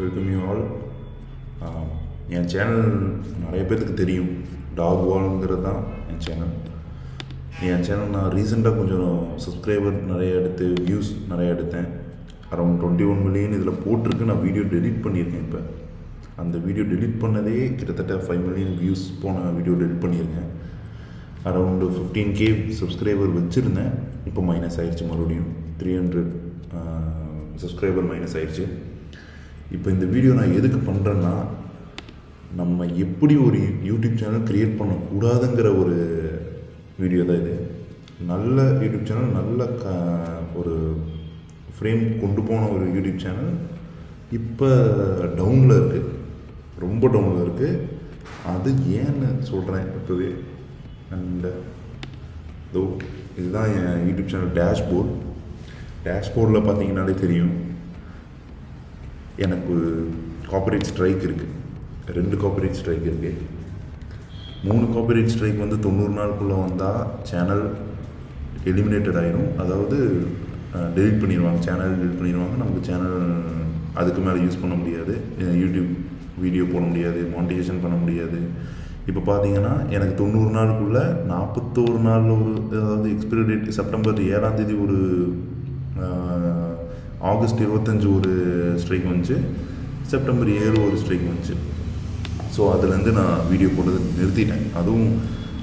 Welcome you all. N channel நிறைய பேருக்கு தெரியும். டாக் வால்ங்கிறது தான் என் சேனல். நான் ரீசெண்டாக கொஞ்சம் சப்ஸ்கிரைபர் நிறைய எடுத்து வியூஸ் நிறைய எடுத்தேன். அரௌண்ட் 21 மில்லியன் இதில் போட்டிருக்கு. நான் வீடியோ டெலிட் பண்ணியிருக்கேன். இப்போ அந்த வீடியோ டெலிட் பண்ணதே கிட்டத்தட்ட 5 மில்லியன் வியூஸ் போன வீடியோ டெலிட் பண்ணியிருக்கேன். அரௌண்டு 15K சப்ஸ்கிரைபர் வச்சுருந்தேன். இப்போ மைனஸ் ஆகிடுச்சு. மறுபடியும் 300 சப்ஸ்கிரைபர் மைனஸ் ஆகிடுச்சு. இப்போ இந்த வீடியோ நான் எதுக்கு பண்ணுறேன்னா, நம்ம எப்படி ஒரு யூடியூப் சேனல் க்ரியேட் பண்ணக்கூடாதுங்கிற ஒரு வீடியோ தான் இது. நல்ல யூடியூப் சேனல், நல்ல ஒரு ஃப்ரேம் கொண்டு போன ஒரு யூடியூப் சேனல் இப்போ டவுனில் இருக்குது, ரொம்ப டவுனில் இருக்குது. அது ஏன்னு சொல்கிறேன் இப்போவே. அண்டு இதுதான் என் யூடியூப் சேனல் டேஷ்போர்டில் பார்த்தீங்கன்னாலே தெரியும். எனக்கு காப்பிரைட் ஸ்ட்ரைக் இருக்குது, 2 காப்பிரைட் ஸ்ட்ரைக் இருக்குது. 3 காப்பிரைட் ஸ்ட்ரைக் 90 நாளுக்குள்ளே வந்தால் சேனல் எலிமினேட்டட் ஆகிடும். அதாவது டெலிட் பண்ணிடுவாங்க, சேனல் டெலிட் பண்ணிடுவாங்க. நமக்கு சேனல் அதுக்கு மேலே யூஸ் பண்ண முடியாது, யூடியூப் வீடியோ போட முடியாது, மானிட்டைசேஷன் பண்ண முடியாது. இப்போ பார்த்தீங்கன்னா எனக்கு 90 நாளுக்குள்ளே 41 நாளில் ஒரு, அதாவது எக்ஸ்பைரி டேட் செப்டம்பர் 7 ஒரு, ஆகஸ்ட் 25 ஒரு ஸ்ட்ரைக் வந்துச்சு, செப்டம்பர் 7 ஒரு ஸ்ட்ரைக் வந்துச்சு. ஸோ அதுலேருந்து நான் வீடியோ போடுறது நிறுத்திட்டேன். அதுவும்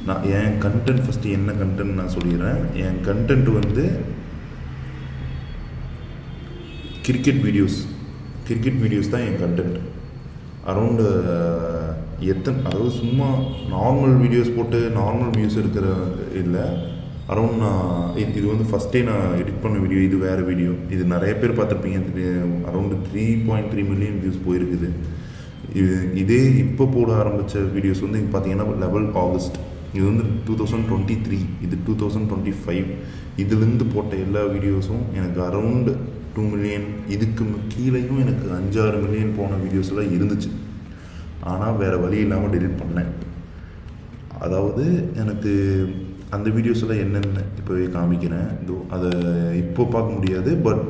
நான் என் கண்டென்ட் ஃபஸ்ட்டு என்ன கண்டென்ட் நான் சொல்லிடுறேன். என் கண்டென்ட் கிரிக்கெட் வீடியோஸ் தான் என் கண்டென்ட். அரௌண்டு அதாவது சும்மா நார்மல் வீடியோஸ் போட்டு நார்மல் வியூஸ் இருக்கிற இல்லை. அரௌண்ட் நான் இது ஃபஸ்ட்டே நான் எடிட் பண்ண வீடியோ. இது வேறு வீடியோ. இது நிறைய பேர் பார்த்துருப்பீங்க. அரௌண்டு 3.3 மில்லியன் வியூஸ் போயிருக்குது. இதே இப்போ போட ஆரம்பித்த வீடியோஸ் இங்கே பார்த்தீங்கன்னா 11 ஆகஸ்ட். இது 2023, இது 2025. இதுலேருந்து போட்ட எல்லா வீடியோஸும் எனக்கு அரௌண்டு 2 மில்லியன், இதுக்கு கீழேயும் எனக்கு 5-6 மில்லியன் போன வீடியோஸ் எல்லாம் இருந்துச்சு. ஆனால் வேறு வழி இல்லாமல் டெலிட் பண்ணேன். அதாவது எனக்கு அந்த வீடியோஸ் எல்லாம் என்னென்ன இப்போவே காமிக்கிறேன். அதை இப்போ பார்க்க முடியாது. பட்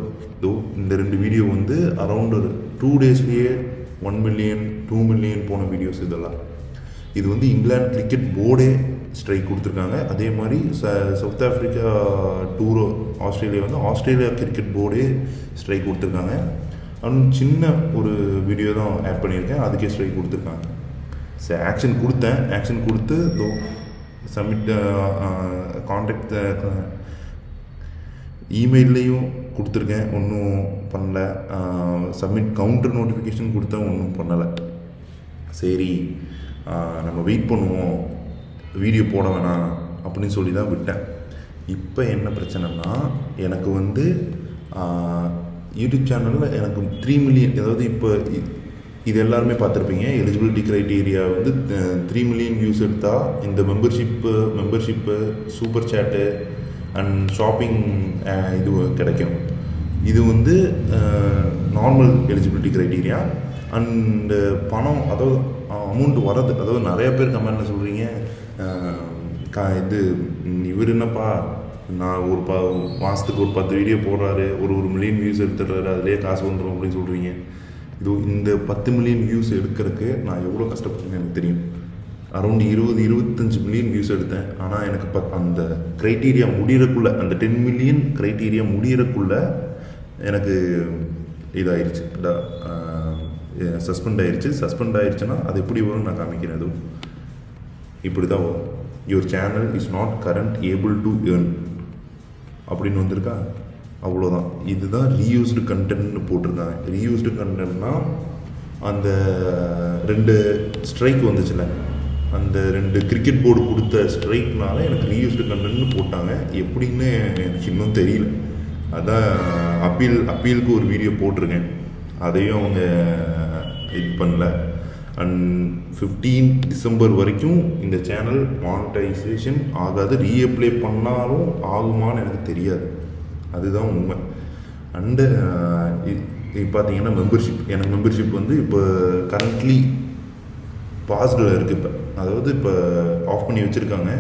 இந்த 2 வீடியோ அரௌண்ட் ஒரு 2 டேஸ்லேயே 1 மில்லியன் 2 மில்லியன் போன வீடியோஸ் இதெல்லாம். இது இங்கிலாந்து கிரிக்கெட் போர்டே ஸ்ட்ரைக் கொடுத்துருக்காங்க. அதே மாதிரி சவுத் ஆஃப்ரிக்கா டூரோ ஆஸ்திரேலியா கிரிக்கெட் போர்டே ஸ்ட்ரைக் கொடுத்துருக்காங்க. சின்ன ஒரு வீடியோ தான் ஆட் பண்ணியிருக்கேன், அதுக்கே ஸ்ட்ரைக் கொடுத்துருக்காங்க. ஆக்ஷன் கொடுத்து சப்மிட் கான்டாக்ட் இமெயில்லையும் கொடுத்துருக்கேன், ஒன்றும் பண்ணல. சப்மிட் கவுண்டர் நோட்டிஃபிகேஷன் கொடுத்தேன், ஒன்றும் பண்ணலை. சரி, நம்ம வெயிட் பண்ணுவோம், வீடியோ போட வேணாம் அப்படின்னு சொல்லி தான் விட்டேன். இப்போ என்ன பிரச்சனைனா, எனக்கு யூடியூப் சேனலில் எனக்கு 3 மில்லியன், அதாவது இப்போ இது எல்லாருமே பார்த்துருப்பீங்க. எலிஜிபிலிட்டி க்ரைட்டீரியா 3 மில்லியன் வியூஸ் எடுத்தால் இந்த membership super chat and shopping இது கிடைக்கும். இது நார்மல் எலிஜிபிலிட்டி க்ரைட்டீரியா. அண்டு பணம், அதாவது அமௌண்ட் வரது, அதாவது நிறைய பேர் கமெண்ட்டில் சொல்கிறீங்க, இவர் என்னப்பா, நான் ஒரு மாதத்துக்கு ஒரு 10 வீடியோ போடுறாரு, ஒரு மில்லியன் வியூஸ் எடுத்துடுறாரு, அதிலே காசு வந்துடும் அப்படின்னு சொல்கிறீங்க. இந்த 10 மில்லியன் வியூஸ் எடுக்கிறதுக்கு நான் எவ்வளோ கஷ்டப்பட்டேன்னு எனக்கு தெரியும். அரௌண்ட் 20-25 மில்லியன் வியூஸ் எடுத்தேன். ஆனால் எனக்கு அந்த க்ரைட்டீரியா முடிகிறக்குள்ளே, அந்த 10 மில்லியன் க்ரைட்டீரியா முடிகிறக்குள்ளே எனக்கு இதாகிடுச்சு, சஸ்பெண்ட் ஆயிடுச்சுன்னா அது எப்படி வரும்னு நான் காமிக்கிறேன். அதுவும் இப்படி தான் வரும். Your channel is not current able to earn அப்படின்னு வந்திருக்கா, அவ்வளோதான். இதுதான் ரீயூஸ்டு கண்டென்ட்னு போட்டிருக்காங்க. ரீயூஸ்டு கண்டென்ட்னா அந்த 2 ஸ்ட்ரைக் வந்துச்சுல, அந்த 2 கிரிக்கெட் போர்டு கொடுத்த ஸ்ட்ரைக்னால எனக்கு ரீயூஸ்டு கண்டென்ட்னு போட்டாங்க. எப்படின்னு எனக்கு இன்னும் தெரியல. அதான் அப்பீலுக்கு ஒரு வீடியோ போட்டிருக்கேன், அதையும் அவங்க இது பண்ணல. அண்ட் 15 டிசம்பர் வரைக்கும் இந்த சேனல் மானிட்டைசேஷன் ஆகாது. ரீஅப்ளை பண்ணாலும் ஆகுமான்னு எனக்கு தெரியாது, அதுதான் உண்மை. அண்டு இது பார்த்தீங்கன்னா எனக்கு மெம்பர்ஷிப் இப்போ கரண்ட்லி பாஸ்டில் இருக்குது. இப்போ அதாவது இப்போ ஆஃப் பண்ணி வச்சுருக்காங்க.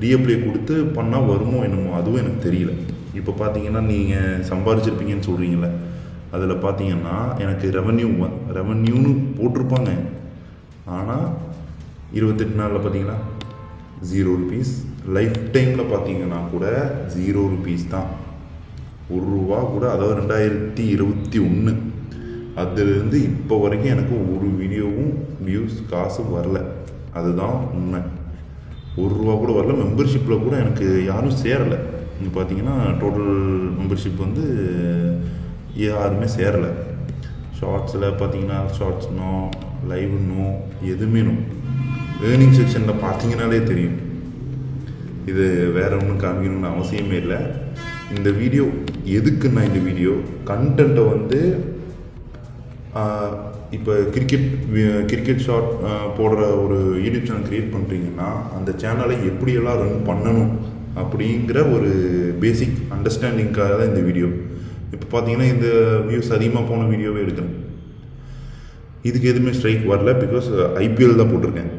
ரீஅப்ளை கொடுத்து பண்ணால் வருமோ என்னமோ, அதுவும் எனக்கு தெரியல. இப்போ பார்த்தீங்கன்னா நீங்கள் சம்பாதிச்சிருப்பீங்கன்னு சொல்கிறீங்களே, அதில் பார்த்தீங்கன்னா எனக்கு ரெவன்யூன்னு போட்டிருப்பாங்க. ஆனால் 28 நாளில் பார்த்தீங்கன்னா 0 rupees. லைஃப் டைமில் பார்த்தீங்கன்னா கூட 0 rupees தான். ₹1 கூட. அதாவது 2021 அதுலேருந்து இப்போ வரைக்கும் எனக்கு ஒரு வீடியோவும் காசு வரல. அதுதான் உண்மை. ₹1 கூட வரல. மெம்பர்ஷிப்பில் கூட எனக்கு யாரும் சேரலை. இங்கே பார்த்தீங்கன்னா டோட்டல் மெம்பர்ஷிப் வந்து யாருமே சேரலை. ஷார்ட்ஸில் பார்த்தீங்கன்னா ஷார்ட்ஸ் நோ, லைவ் நோ, எதுவுமே நோ. ஏர்னிங் செக்ஷனில் பார்த்தீங்கன்னாலே தெரியும். இது வேறு ஒன்றும் காமிக்கணும்னு அவசியமே இல்லை. இந்த வீடியோ எதுக்குன்னா, இந்த வீடியோ கண்டென்ட்டை வந்து இப்போ கிரிக்கெட் ஷார்ட் போடுற ஒரு யூடியூப் சேனல் க்ரியேட் பண்ணுறீங்கன்னா அந்த சேனலை எப்படியெல்லாம் ரன் பண்ணணும் அப்படிங்கிற ஒரு பேசிக் அண்டர்ஸ்டாண்டிங்காக தான் இந்த வீடியோ. இப்போ பார்த்தீங்கன்னா இந்த வியூஸ் அதிகமாக போன வீடியோவே எடுக்கிறேன். இதுக்கு எதுவுமே ஸ்ட்ரைக் வரல. பிகாஸ் ஐபிஎல் தான் போட்டிருக்கேன்.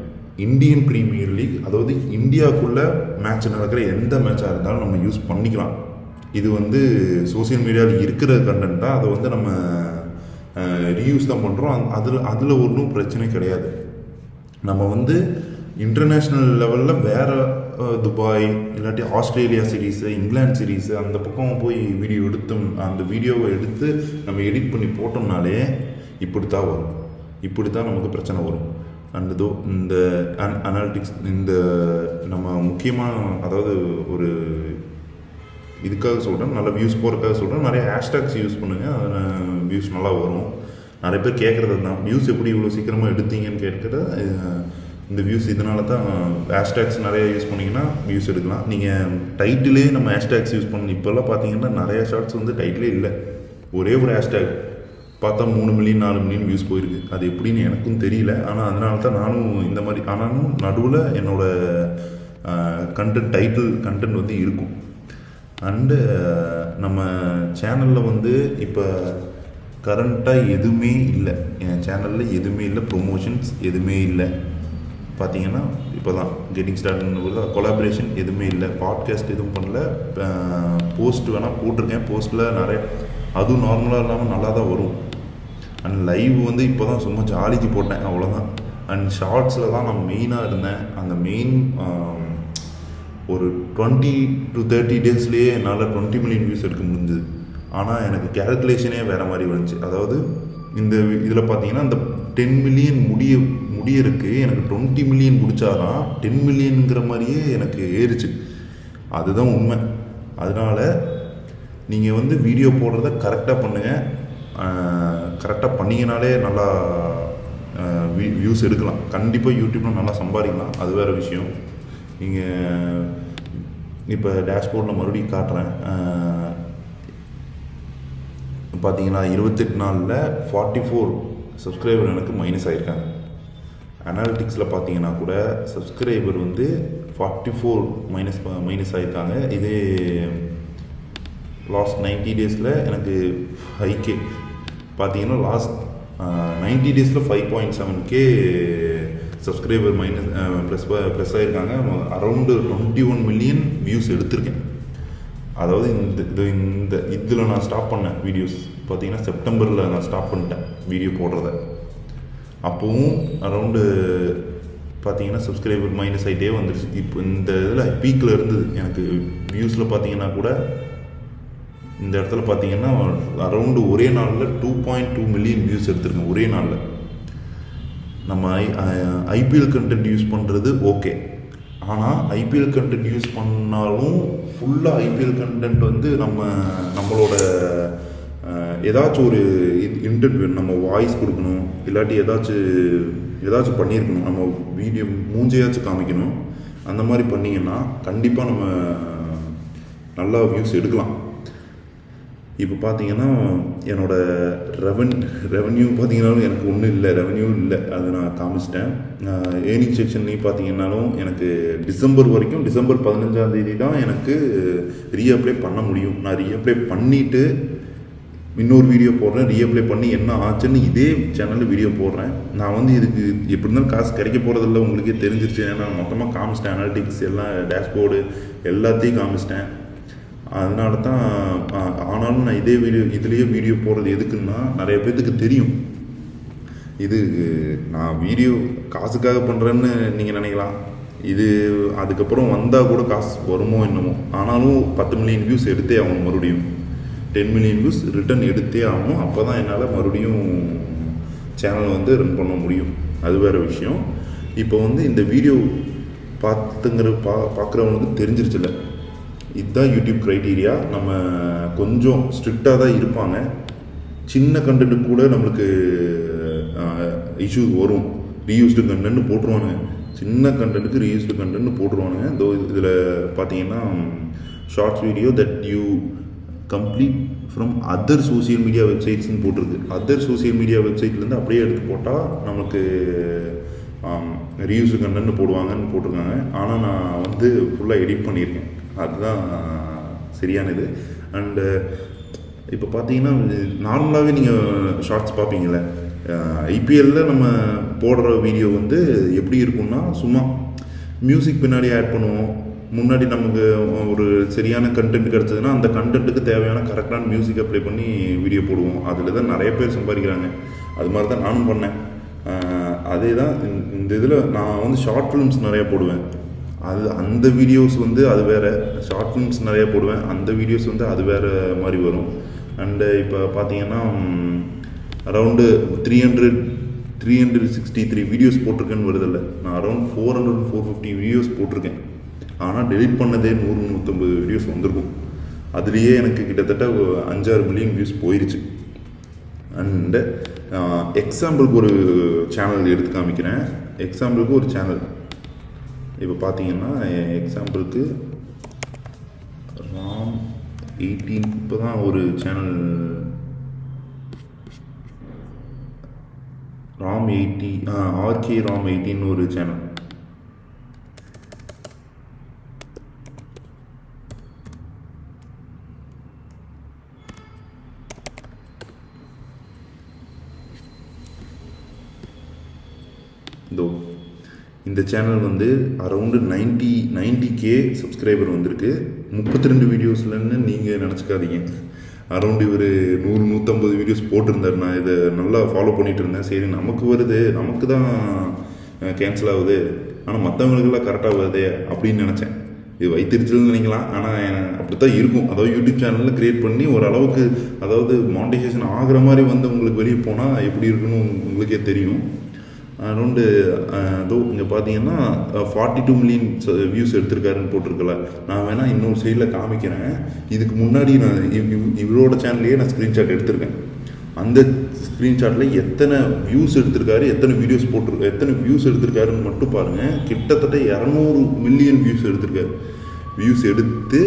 இந்தியன் ப்ரீமியர் லீக், அதாவது இந்தியாவுக்குள்ளே மேட்ச் நடக்கிற எந்த மேட்சாக இருந்தாலும் நம்ம யூஸ் பண்ணிக்கலாம். இது வந்து சோசியல் மீடியாவில் இருக்கிற கண்டென்ட் தான். அதை வந்து நம்ம ரீயூஸ் தான் பண்ணுறோம். அதில் ஒன்றும் பிரச்சனை கிடையாது. நம்ம வந்து இன்டர்நேஷ்னல் லெவலில் வேறு துபாய் இல்லாட்டி ஆஸ்திரேலியா சீரீஸு, இங்கிலாந்து சீரீஸு அந்த பக்கம் போய் வீடியோ எடுத்தோம். அந்த வீடியோவை எடுத்து நம்ம எடிட் பண்ணி போட்டோம்னாலே இப்படி தான் வரும். இப்படி தான் நமக்கு பிரச்சனை வரும். அண்ட் இதோ இந்த அனாலிட்டிக்ஸ், இந்த நம்ம முக்கியமாக, அதாவது ஒரு இதுக்காக சொல்கிறேன், நல்ல வியூஸ் போகிறதுக்காக சொல்கிறேன். நிறைய ஹேஷ்டேக்ஸ் யூஸ் பண்ணுங்கள். அதில் வியூஸ் நல்லா வரும். நிறைய பேர் கேட்குறது தான், வியூஸ் எப்படி இவ்வளோ சீக்கிரமாக எடுத்தீங்கன்னு கேட்குறது. இந்த வியூஸ் இதனால தான். ஹேஷ்டேக்ஸ் நிறைய யூஸ் பண்ணிங்கன்னா வியூஸ் எடுக்கலாம். நீங்கள் டைட்டிலே நம்ம ஹேஷ்டேக்ஸ் யூஸ் பண்ணணும். இப்போல்லாம் பார்த்தீங்கன்னா நிறைய ஷார்ட்ஸ் வந்து டைட்டிலே இல்லை. ஒரே ஒரு ஹேஷ்டேக் பார்த்தா 3 மில்லியன் 4 மில்லியன் வியூஸ் போயிருக்கு. அது எப்படின்னு எனக்கும் தெரியல. ஆனால் அதனால தான் நானும் இந்த மாதிரி, ஆனாலும் நடுவில் என்னோடய கண்டென்ட் வந்து இருக்கும். அண்டு நம்ம சேனலில் வந்து இப்போ கரண்ட்டாக எதுவுமே இல்லை. என் சேனலில் எதுவுமே இல்லை. ப்ரொமோஷன்ஸ் எதுவுமே இல்லை. பார்த்தீங்கன்னா இப்போ தான் கெட்டிங் ஸ்டார்ட்னு கொலாபரேஷன் எதுவுமே இல்லை. பாட்காஸ்ட் எதுவும் பண்ணல. போஸ்ட் வேணால் போட்டிருக்கேன். போஸ்ட்டில் நிறைய, அதுவும் நார்மலாக இல்லாமல் நல்லா தான் வரும். அண்ட் லைவ் வந்து இப்போ தான் சும்மா ஜாலிக்கு போட்டேன், அவ்வளோதான். அண்ட் ஷார்ட்ஸில் தான் நான் மெயினாக இருந்தேன். அந்த மெயின் ஒரு 20 to 30 டேஸ்லேயே என்னால் 20 மில்லியன் வியூஸ் எடுக்க முடிஞ்சுது. ஆனால் எனக்கு கேல்குலேஷனே வேறு மாதிரி வந்துச்சு. அதாவது இந்த இதில் பார்த்தீங்கன்னா இந்த 10 மில்லியன் முடியறதுக்கு எனக்கு 20 மில்லியன் முடிச்சாதான் 10 மில்லியனுங்கிற மாதிரியே எனக்கு ஏறிச்சு. அதுதான் உண்மை. அதனால் நீங்கள் வந்து வீடியோ போடுறத கரெக்டாக பண்ணுங்கள். கரெக்டாக பண்ணிங்கனாலே நல்லா வியூஸ் எடுக்கலாம். கண்டிப்பாக யூடியூப்பில் நல்லா சம்பாதிக்கலாம். அது வேறு விஷயம். நீங்கள் இப்போ டேஷ்போர்டில் மறுபடியும் காட்டுறேன். பார்த்தீங்கன்னா 28 நாளில் 44 சப்ஸ்கிரைபர் எனக்கு மைனஸ் ஆகிருக்காங்க. அனாலிட்டிக்ஸில் பார்த்தீங்கன்னா கூட சப்ஸ்கிரைபர் வந்து 44 மைனஸ் ஆகிருக்காங்க. இதே லாஸ்ட் 90 டேஸில் எனக்கு 5K பார்த்தீங்கன்னா லாஸ்ட் 90 டேஸில் 5.7K சப்ஸ்கிரைபர் ப்ளஸ் ஆகிருக்காங்க. அரௌண்டு 21 மில்லியன் வியூஸ் எடுத்திருக்கேன். அதாவது இந்த இதில் நான் ஸ்டாப் பண்ணேன் வீடியோஸ். பார்த்தீங்கன்னா செப்டம்பரில் நான் ஸ்டாப் பண்ணிட்டேன் வீடியோ போடுறத. அப்போவும் அரௌண்டு பார்த்தீங்கன்னா சப்ஸ்கிரைபர் மைனஸ் ஆகிட்டே வந்துடுச்சு. இப்போ இந்த இதில் பீக்கில் இருந்தது எனக்கு வியூஸில் பார்த்தீங்கன்னா கூட இந்த இடத்துல பார்த்தீங்கன்னா அரௌண்டு ஒரே நாளில் 2.2 மில்லியன் வியூஸ் எடுத்திருக்கேன் ஒரே நாளில். நம்ம ஐபிஎல் கண்டென்ட் யூஸ் பண்ணுறது ஓகே. ஆனால் ஐபிஎல் கண்டென்ட் யூஸ் பண்ணாலும் ஃபுல்லாக ஐபிஎல் கண்டென்ட் வந்து நம்மளோட ஏதாச்சும் ஒரு இன்டென்ட் வேணும். நம்ம வாய்ஸ் கொடுக்கணும், இல்லாட்டி ஏதாச்சும் பண்ணியிருக்கணும். நம்ம வீடியோ மூஞ்சையாச்சும் காமிக்கணும். அந்த மாதிரி பண்ணிங்கன்னா கண்டிப்பாக நம்ம நல்லா வியூஸ் எடுக்கலாம். இப்போ பார்த்தீங்கன்னா என்னோடய ரெவன்யூ பார்த்தீங்கன்னாலும் எனக்கு ஒன்றும் இல்லை, ரெவன்யூ இல்லை. அது நான் காமிச்சிட்டேன். ஏர்னிங் செக்ஷன்லேயும் பார்த்தீங்கன்னாலும் எனக்கு டிசம்பர் 15ஆம் தேதி தான் எனக்கு ரீஅப்ளை பண்ண முடியும். நான் ரீஅப்ளை பண்ணிவிட்டு இன்னொரு வீடியோ போடுறேன். ரீஅப்ளை பண்ணி என்ன ஆச்சுன்னு இதே சேனலில் வீடியோ போடுறேன். நான் வந்து இதுக்கு எப்படி இருந்தாலும் காசு கிடைக்க போகிறதில்ல, உங்களுக்கே தெரிஞ்சிருச்சு. ஏன்னா மொத்தமாக காமிச்சிட்டேன். அனாலிட்டிக்ஸ் எல்லாம், டேஷ்போர்டு எல்லாத்தையும் காமிச்சிட்டேன். அதனால தான் ஆனாலும் நான் இதுலேயே வீடியோ போடுறது எதுக்குன்னா நிறைய பேர்த்துக்கு தெரியும் இது நான் வீடியோ காசுக்காக பண்ணுறேன்னு நீங்கள் நினைக்கலாம். இது அதுக்கப்புறம் வந்தால் கூட காசு வருமோ என்னமோ, ஆனாலும் 10 மில்லியன் வியூஸ் எடுத்தே ஆகணும், மறுபடியும் 10 மில்லியன் வியூஸ் ரிட்டன் எடுத்தே ஆகணும். அப்போ தான் என்னால் மறுபடியும் சேனலை வந்து ரன் பண்ண முடியும். அது வேறு விஷயம். இப்போ வந்து இந்த வீடியோ பார்க்குறவங்களுக்கு தெரிஞ்சிருச்சுல்ல, இதுதான் யூடியூப் க்ரைட்டீரியா. நம்ம கொஞ்சம் ஸ்ட்ரிக்டாக தான் இருப்பாங்க. சின்ன கண்டென்ட்டு கூட நம்மளுக்கு இஷ்யூஸ் வரும். ரீயூஸ்டு கண்டென்ட் போட்டுருவானுங்க, சின்ன கண்டென்ட்டுக்கு ரீயூஸ்டு கண்டென்ட் போட்டுருவானுங்க. இதோ இதில் பார்த்தீங்கன்னா shorts video that you complete from other social media வெப்சைட்ஸ்ன்னு போட்டிருக்கு. அதர் சோசியல் மீடியா வெப்சைட்லேருந்து அப்படியே எடுத்து போட்டால் நமக்கு ரீயூஸ்டு கண்டென்ட் போடுவாங்கன்னு போட்டிருக்காங்க. ஆனால் நான் வந்து ஃபுல்லாக எடிட் பண்ணியிருக்கேன், அதுதான் சரியானது. அண்டு இப்போ பார்த்தீங்கன்னா நார்மலாகவே நீங்கள் ஷார்ட்ஸ் பார்ப்பீங்கள, ஐபிஎல்லில் நம்ம போடுற வீடியோ வந்து எப்படி இருக்குன்னா, சும்மா மியூசிக் பின்னாடி ஆட் பண்ணுவோம். முன்னாடி நமக்கு ஒரு சரியான கண்டென்ட் கிடச்சதுன்னா அந்த கண்டென்ட்டுக்கு தேவையான கரெக்டான மியூசிக் அப்ளை பண்ணி வீடியோ போடுவோம். அதில் தான் நிறைய பேர் சம்பாதிக்கிறாங்க. அது மாதிரி தான் நானும் பண்ணேன். அதே தான் இந்த இதில் நான் வந்து ஷார்ட் ஃபிலிம்ஸ் நிறையா போடுவேன். அந்த வீடியோஸ் வந்து அது வேறு, ஷார்ட் ஃபிலிம்ஸ் நிறையா போடுவேன், அந்த வீடியோஸ் வந்து அது வேறு மாதிரி வரும். அண்டு இப்போ பார்த்தீங்கன்னா அரவுண்டு 363 வீடியோஸ் போட்டிருக்கேன்னு வருதில்ல, நான் அரௌண்ட் 450 வீடியோஸ் போட்டிருக்கேன். ஆனால் டெலிட் பண்ணதே 100-150 வீடியோஸ் வந்திருக்கும். அதுலேயே எனக்கு கிட்டத்தட்ட 5-6 மில்லியன் வியூஸ் போயிடுச்சு. அண்டு எக்ஸாம்பிளுக்கு ஒரு சேனல் எடுத்து காமிக்கிறேன். எக்ஸாம்பிளுக்கு ஒரு சேனல் இப்போ பார்த்தீங்கன்னா, எக்ஸாம்பிளுக்கு ராம் 18 இப்போ தான் ஒரு சேனல், ராம் 80 ஆர்கே ராம் 18 ஒரு சேனல். இந்த சேனல் வந்து அரௌண்டு 90K சப்ஸ்கிரைபர் வந்திருக்கு. 32 வீடியோஸ்லன்னு நீங்கள் நினச்சிக்காதீங்க. அரௌண்ட் இவர் 100-150 வீடியோஸ் போட்டிருந்தார். நான் இதை நல்லா ஃபாலோ பண்ணிகிட்டு இருந்தேன். சரி, நமக்கு வருது, நமக்கு தான் கேன்சல் ஆகுது, ஆனால் மற்றவங்களுக்கெல்லாம் கரெக்டாக வருது அப்படின்னு நினச்சேன். இது வைத்திருச்சல்னு நினைக்கலாம், ஆனால் அப்படி தான் இருக்கும். அதாவது யூடியூப் சேனலில் க்ரியேட் பண்ணி ஓரளவுக்கு, அதாவது மானிட்டைசேஷன் ஆகிற மாதிரி வந்து உங்களுக்கு வெளியே போனால் எப்படி இருக்குன்னு உங்களுக்கே தெரியும். அரௌண்டு இங்கே பார்த்தீங்கன்னா 42 மில்லியன் வியூஸ் எடுத்திருக்காருன்னு போட்டிருக்கல. நான் வேணால் இன்னொரு சைடில் காமிக்கிறேன். இதுக்கு முன்னாடி நான் இவரோட சேனல்லையே நான் ஸ்க்ரீன்ஷாட் எடுத்திருக்கேன். அந்த ஸ்க்ரீன்ஷாட்டில் எத்தனை வியூஸ் எடுத்திருக்காரு, எத்தனை வியூஸ் எடுத்திருக்காருன்னு மட்டும் பாருங்கள். கிட்டத்தட்ட 200 மில்லியன் வியூஸ் எடுத்திருக்காரு. வியூஸ் எடுத்து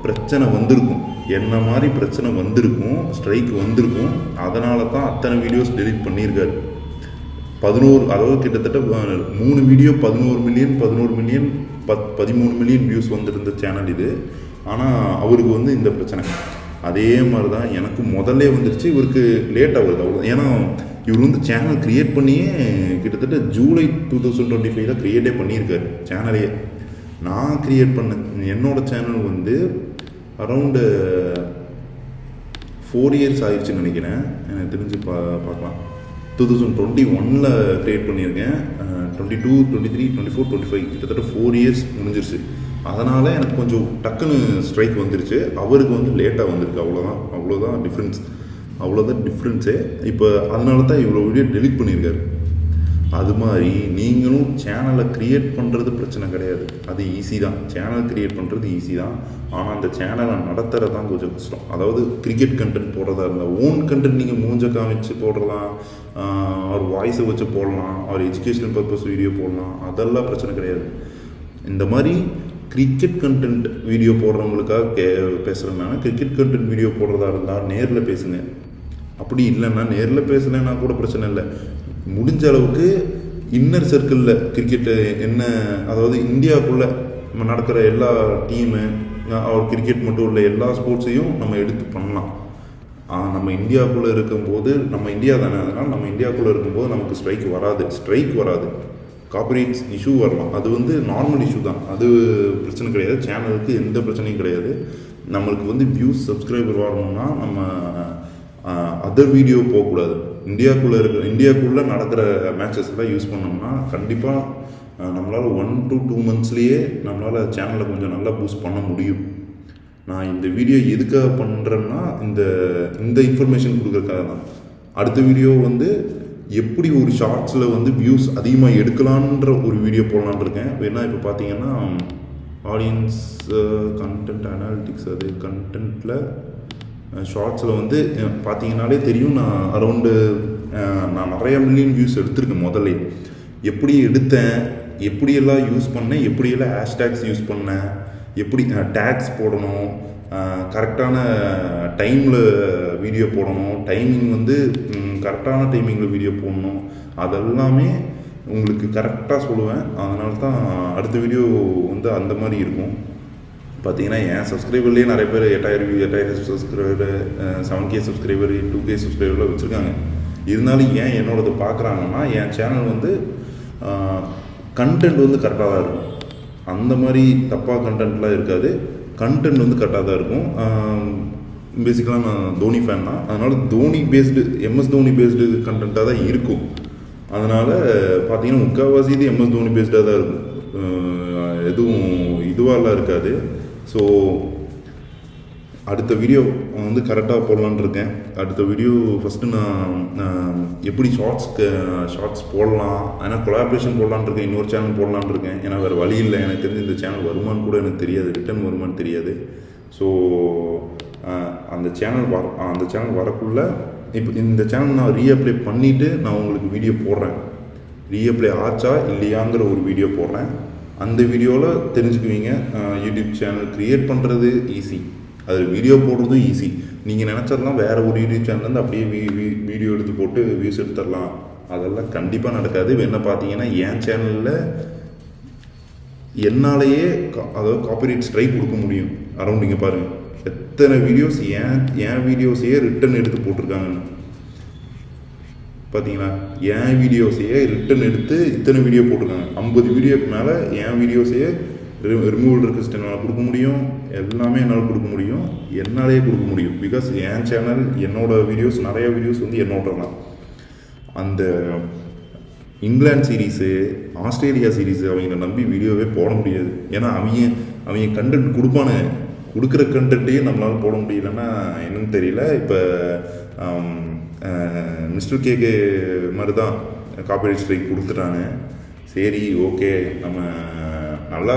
பிரச்சனை வந்திருக்கும், என்ன மாதிரி பிரச்சனை வந்திருக்கும், ஸ்ட்ரைக் வந்திருக்கும். அதனால தான் அத்தனை வீடியோஸ் டெலிட் பண்ணியிருக்காரு. 11, அதாவது கிட்டத்தட்ட 3 வீடியோ 11 மில்லியன் 13 மில்லியன் வியூஸ் வந்துருந்த சேனல் இது. ஆனால் அவருக்கு வந்து இந்த பிரச்சனை அதே மாதிரி தான் எனக்கு முதல்ல வந்துருச்சு, இவருக்கு லேட்டாக வருது, அவ்வளோ. ஏன்னா இவர் வந்து சேனல் க்ரியேட் பண்ணியே கிட்டத்தட்ட ஜூலை 2025 தான் க்ரியேட்டே பண்ணியிருக்காரு சேனலையே. நான் க்ரியேட் பண்ண என்னோடய சேனல் வந்து அரௌண்டு 4 இயர்ஸ் ஆயிடுச்சுன்னு நினைக்கிறேன். எனக்கு தெரிஞ்சு பார்க்கலாம். 2021 க்ரியேட் பண்ணியிருக்கேன். 22, 23, 24, 25 கிட்டத்தட்ட 4 இயர்ஸ் முடிஞ்சிருச்சு. அதனால் எனக்கு கொஞ்சம் டக்குன்னு ஸ்ட்ரைக் வந்துருச்சு. அவருக்கு வந்து லேட்டாக வந்திருக்கு, அவ்வளோதான் டிஃப்ரென்ஸே. இப்போ அதனால தான் இவ்வளோ வீடியோ டெலிட் பண்ணியிருக்காரு. அது மாதிரி நீங்களும் சேனலை க்ரியேட் பண்ணுறது பிரச்சனை கிடையாது, அது ஈஸி தான். சேனல் க்ரியேட் பண்ணுறது ஈஸி தான். ஆனால் அந்த சேனலை நடத்துகிறது தான் கொஞ்சம் கஷ்டம். அதாவது கிரிக்கெட் கண்டென்ட் போடுறதா இருந்தால் ஓன் கண்டென்ட் நீங்கள் மூஞ்ச காமிச்சு போடலாம், ஒரு வாய்ஸை வச்சு போடலாம், ஒரு எஜுகேஷனல் பர்பஸ் வீடியோ போடலாம், அதெல்லாம் பிரச்சனை கிடையாது. இந்த மாதிரி கிரிக்கெட் கண்டென்ட் வீடியோ போடுறவங்களுக்காக பேசுகிறேன்னா, கிரிக்கெட் கண்டென்ட் வீடியோ போடுறதா இருந்தால் நேரில் பேசுங்க. அப்படி இல்லைன்னா நேரில் பேசலைன்னா கூட பிரச்சனை இல்லை. முடிஞ்ச அளவுக்கு இன்னர் சர்க்கிளில் கிரிக்கெட்டு என்ன, அதாவது இந்தியாவுக்குள்ளே நம்ம நடக்கிற எல்லா டீமு, அவர் கிரிக்கெட் மட்டும் இல்லை, எல்லா ஸ்போர்ட்ஸையும் நம்ம எடுத்து பண்ணலாம். நம்ம இந்தியாவுக்குள்ளே இருக்கும்போது, நம்ம இந்தியா தானே, அதனால் நம்ம இந்தியாவுக்குள்ளே இருக்கும்போது நமக்கு ஸ்ட்ரைக் வராது. காப்பிரைட்ஸ் இஷ்யூ வரலாம். அது வந்து நார்மல் இஷ்யூ தான், அது பிரச்சனை கிடையாது. சேனலுக்கு எந்த பிரச்சனையும் கிடையாது. நம்மளுக்கு வந்து வியூஸ் சப்ஸ்கிரைபர் வரணும்னா நம்ம அதர் வீடியோ போகக்கூடாது. இந்தியாவுக்குள்ளே நடக்கிற மேட்சஸ் எல்லாம் யூஸ் பண்ணோம்னா கண்டிப்பாக நம்மளால் 1 to 2 monthsலேயே நம்மளால் சேனலை கொஞ்சம் நல்லா பூஸ்ட் பண்ண முடியும். நான் இந்த வீடியோ எதுக்காக பண்ணுறேன்னா இந்த இன்ஃபர்மேஷன் கொடுக்குறதுக்காக தான். அடுத்த வீடியோ வந்து எப்படி ஒரு ஷார்ட்ஸில் வந்து வியூஸ் அதிகமாக எடுக்கலான்ற ஒரு வீடியோ போடலான் இருக்கேன். ஏன்னா இப்போ பார்த்தீங்கன்னா ஆடியன்ஸ் கண்டென்ட் அனாலிட்டிக்ஸ், அது கண்டென்ட்டில் ஷார்ட்ஸில் வந்து பார்த்தீங்கன்னாலே தெரியும். நான் அரௌண்டு நான் நிறையா மில்லியன் வியூஸ் எடுத்திருக்கேன். முதல்ல எப்படி எடுத்தேன், எப்படியெல்லாம் யூஸ் பண்ணேன், எப்படியெல்லாம் ஹேஷ்டேக்ஸ் யூஸ் பண்ணேன், எப்படி டேக்ஸ் போடணும், கரெக்டான டைமில் வீடியோ போடணும், டைமிங் வந்து கரெக்டான டைமிங்கில் வீடியோ போடணும், அதெல்லாமே உங்களுக்கு கரெக்டாக சொல்லுவேன். அதனால தான் அடுத்த வீடியோ வந்து அந்த மாதிரி இருக்கும். பார்த்தீங்கன்னா என் சப்ஸ்கிரைபர்லேயே நிறைய பேர் 8000 சப்ஸ்கிரைபர், 7K சப்ஸ்கிரைபர், 2K சப்ஸ்கிரைபர்லாம் வச்சுருக்காங்க. இருந்தாலும் ஏன் என்னோடது பார்க்குறாங்கன்னா என் சேனல் வந்து கண்டென்ட் வந்து கரெக்டாக தான் இருக்கும். அந்த மாதிரி தப்பாக கண்டென்ட்லாம் இருக்காது. கண்டென்ட் வந்து கரெக்டாக தான் இருக்கும். பேசிக்கலாக நான் தோனி ஃபேன் தான். அதனால் Dhoni based, MS Dhoni based கண்டென்ட்டாக தான் இருக்கும். அதனால் பார்த்தீங்கன்னா முக்கால்வாசி இது MS தோனி பேஸ்டாக தான் இருக்கும். எதுவும் இதுவாலாம் இருக்காது. ஸோ அடுத்த வீடியோ வந்து கரெக்டாக போடலான் இருக்கேன். அடுத்த வீடியோ ஃபஸ்ட்டு நான் எப்படி ஷார்ட்ஸ் போடலாம், ஏன்னா கொலாபரேஷன் போடலான் இருக்கேன், இன்னொரு சேனல் போடலான் இருக்கேன். ஏன்னா வேறு வழி இல்லை. எனக்கு தெரிஞ்சு இந்த சேனல் வருமானு கூட எனக்கு தெரியாது, ரிட்டர்ன் வருமானு தெரியாது. ஸோ அந்த சேனல் வரக்குள்ளே இப்போ இந்த சேனல் நான் ரீஅப்ளை பண்ணிவிட்டு நான் உங்களுக்கு வீடியோ போடுறேன். ரீஅப்ளை ஆச்சா இல்லையாங்கிற ஒரு வீடியோ போடுறேன். அந்த வீடியோவில் தெரிஞ்சுக்குவீங்க. யூடியூப் சேனல் க்ரியேட் பண்ணுறது ஈஸி, அது வீடியோ போடுறதும் ஈஸி. நீங்கள் நினச்சதெல்லாம் வேறு ஒரு யூடியூப் சேனல்லேருந்து அப்படியே வீடியோ எடுத்து போட்டு வியூஸ் எடுத்துடலாம். அதெல்லாம் கண்டிப்பாக நடக்காது. என்ன பார்த்தீங்கன்னா என் சேனலில் என்னாலேயே அதாவது காப்பிரைட் ஸ்ட்ரைக் கொடுக்க முடியும். அரௌண்ட் இங்கே பாருங்கள் எத்தனை வீடியோஸ் என் வீடியோஸையே ரிட்டன் எடுத்து போட்டிருக்காங்கன்னு பார்த்தீங்கன்னா. என் வீடியோஸையே ரிட்டன் எடுத்து இத்தனை வீடியோ போட்டிருக்காங்க. 50 வீடியோக்கு மேலே என் வீடியோஸையே ரிமூவல் ரெக்வெஸ்ட் என்னால் கொடுக்க முடியும். எல்லாமே என்னால் கொடுக்க முடியும், என்னாலேயே கொடுக்க முடியும். பிகாஸ் என் சேனல், என்னோடய வீடியோஸ், நிறையா வீடியோஸ் வந்து என்னோட தான். அந்த இங்கிலாந்து சீரீஸு, ஆஸ்திரேலியா சீரீஸு அவங்கள நம்பி வீடியோவே போட முடியாது. ஏன்னா அவங்க கண்டென்ட் கொடுக்குற கண்டென்ட்டையே நம்மளால் போட முடியலன்னா என்னன்னு தெரியல. இப்போ மிஸ்டர் கேக்கு மாதிரி தான் காப்பிரைட் ஸ்ட்ரைக் கொடுத்துட்டாங்க. சரி ஓகே, நம்ம நல்லா,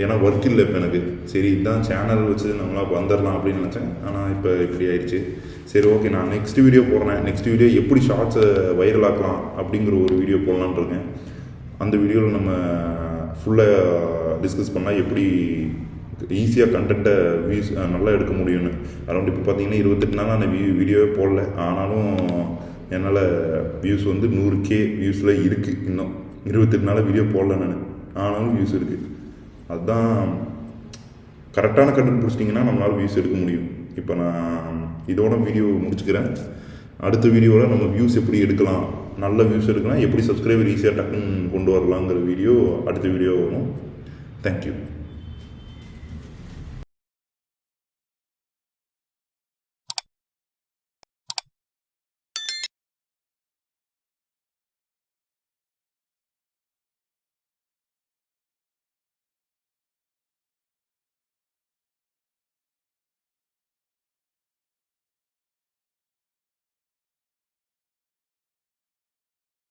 ஏன்னா ஒர்க் இல்லை இப்போ எனக்கு. சரி இதுதான் சேனல் வச்சு நம்மளால் வந்துடலாம் அப்படின்னு நினச்சேன். ஆனால் இப்போ இப்படி ஆயிடுச்சு. சரி ஓகே, நான் நெக்ஸ்ட் வீடியோ போடுறேன். நெக்ஸ்ட் வீடியோ எப்படி ஷார்ட்ஸை வைரல் ஆக்கலாம் அப்படிங்கிற ஒரு வீடியோ போடலான்னு இருக்கேன். அந்த வீடியோவில் நம்ம ஃபுல்லாக டிஸ்கஸ் பண்ணால் எப்படி ஈஸியாக கண்டென்ட்டை வியூஸ் நல்லா எடுக்க முடியும்னு. அரௌண்ட் இப்போ பார்த்தீங்கன்னா 28 நாள் நான் வீடியோவே போடல. ஆனாலும் என்னால் வியூஸ் வந்து 100K வியூஸில் இருக்குது. இன்னும் 28 நாள் வீடியோ போடல நான், ஆனாலும் வியூஸ் இருக்குது. அதுதான் கரெக்டான கண்டென்ட் பிடிச்சிட்டிங்கன்னா நம்மளால் வியூஸ் எடுக்க முடியும். இப்போ நான் இதோட வீடியோ முடிச்சுக்கிறேன். அடுத்த வீடியோவில் நம்ம வியூஸ் எப்படி எடுக்கலாம், நல்ல வியூஸ் எடுக்கலாம், எப்படி சப்ஸ்கிரைபர் ஈஸியாக டக்குன்னு கொண்டு வரலாங்கிற வீடியோ அடுத்த வீடியோ வரும். தேங்க்யூ.